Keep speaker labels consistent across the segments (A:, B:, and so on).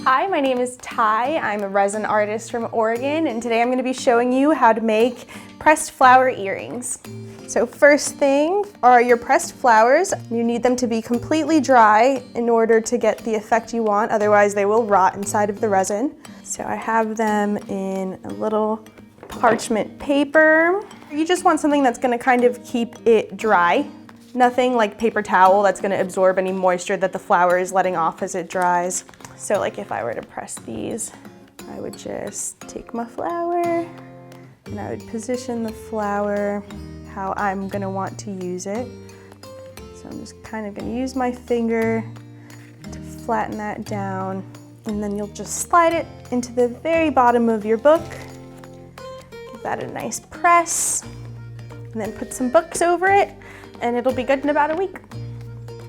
A: Hi, my name is Tai. I'm a resin artist from Oregon, and today I'm going to be showing you how to make pressed flower earrings. So first thing are your pressed flowers. You need them to be completely dry in order to get the effect you want, otherwise they will rot inside of the resin. So I have them in a little parchment paper. You just want something that's going to kind of keep it dry. Nothing like paper towel that's going to absorb any moisture that the flower is letting off as it dries. So like if I were to press these, I would just take my flower and I would position the flower how I'm going to want to use it. So I'm just kind of going to use my finger to flatten that down, and then you'll just slide it into the very bottom of your book. Give that a nice press, and then put some books over it, and it'll be good in about a week.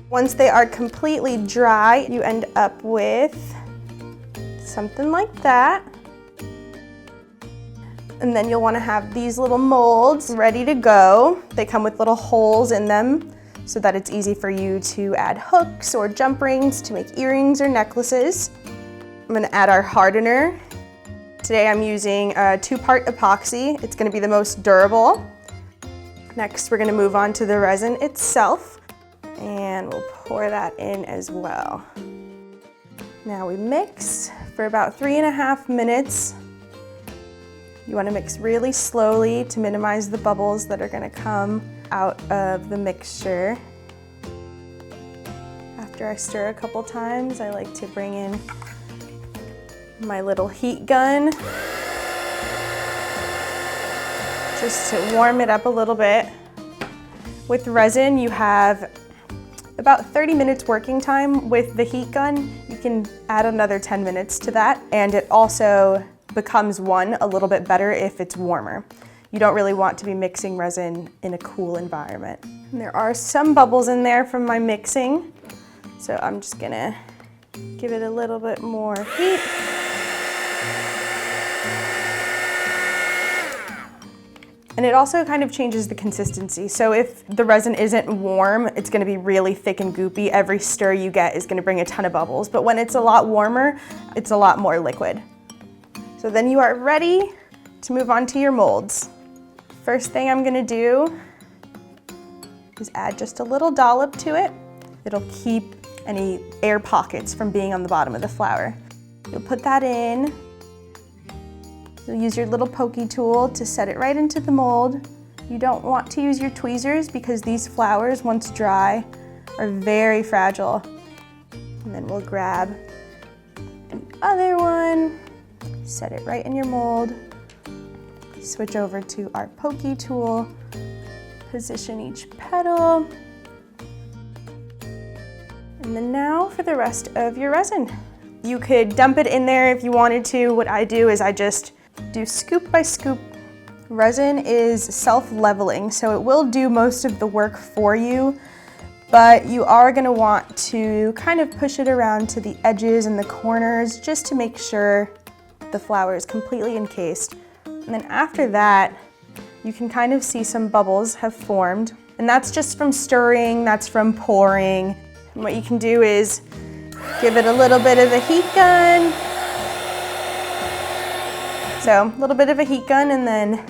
A: Once they are completely dry, you end up with something like that. And then you'll want to have these little molds ready to go. They come with little holes in them so that it's easy for you to add hooks or jump rings to make earrings or necklaces. I'm going to add our hardener. Today I'm using a 2-part epoxy. It's going to be the most durable. Next, we're going to move on to the resin itself, and we'll pour that in as well. Now we mix for about 3.5 minutes. You want to mix really slowly to minimize the bubbles that are going to come out of the mixture. After I stir a couple times, I like to bring in my little heat gun just to warm it up a little bit. With resin, you have about 30 minutes working time. With the heat gun, you can add another 10 minutes to that, and it also becomes a little bit better if it's warmer. You don't really want to be mixing resin in a cool environment. And there are some bubbles in there from my mixing, so I'm just gonna give it a little bit more heat. And it also kind of changes the consistency. So if the resin isn't warm, it's gonna be really thick and goopy. Every stir you get is gonna bring a ton of bubbles. But when it's a lot warmer, it's a lot more liquid. So then you are ready to move on to your molds. First thing I'm gonna do is add just a little dollop to it. It'll keep any air pockets from being on the bottom of the flower. You'll put that in. You'll use your little pokey tool to set it right into the mold. You don't want to use your tweezers because these flowers, once dry, are very fragile. And then we'll grab the other one, set it right in your mold, switch over to our pokey tool, position each petal, and then now for the rest of your resin. You could dump it in there if you wanted to. What I do is I just do scoop by scoop. Resin is self-leveling, so it will do most of the work for you, but you are going to want to kind of push it around to the edges and the corners just to make sure the flower is completely encased. And then after that, you can kind of see some bubbles have formed, and that's just from stirring, that's from pouring. And what you can do is give it a little bit of a heat gun. So a little bit of a heat gun, and then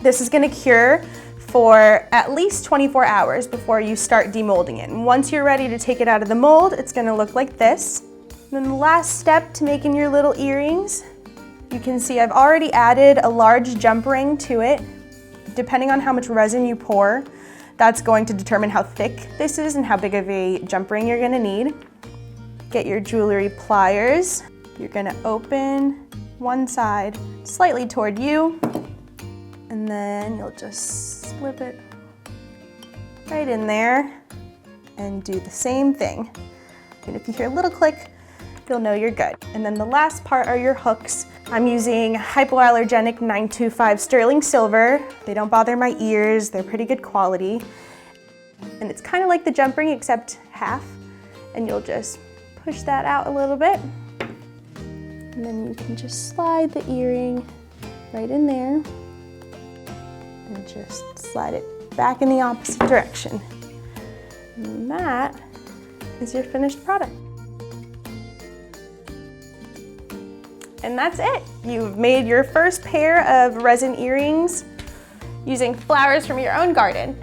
A: this is going to cure for at least 24 hours before you start demolding it. And once you're ready to take it out of the mold, it's going to look like this. And then the last step to making your little earrings, you can see I've already added a large jump ring to it. Depending on how much resin you pour, that's going to determine how thick this is and how big of a jump ring you're going to need. Get your jewelry pliers. You're going to open one side slightly toward you, and then you'll just slip it right in there and do the same thing. And if you hear a little click, you'll know you're good. And then the last part are your hooks. I'm using hypoallergenic 925 sterling silver. They don't bother my ears, they're pretty good quality. And it's kind of like the jump ring except half, and you'll just push that out a little bit. And then you can just slide the earring right in there and just slide it back in the opposite direction. And that is your finished product. And that's it. You've made your first pair of resin earrings using flowers from your own garden.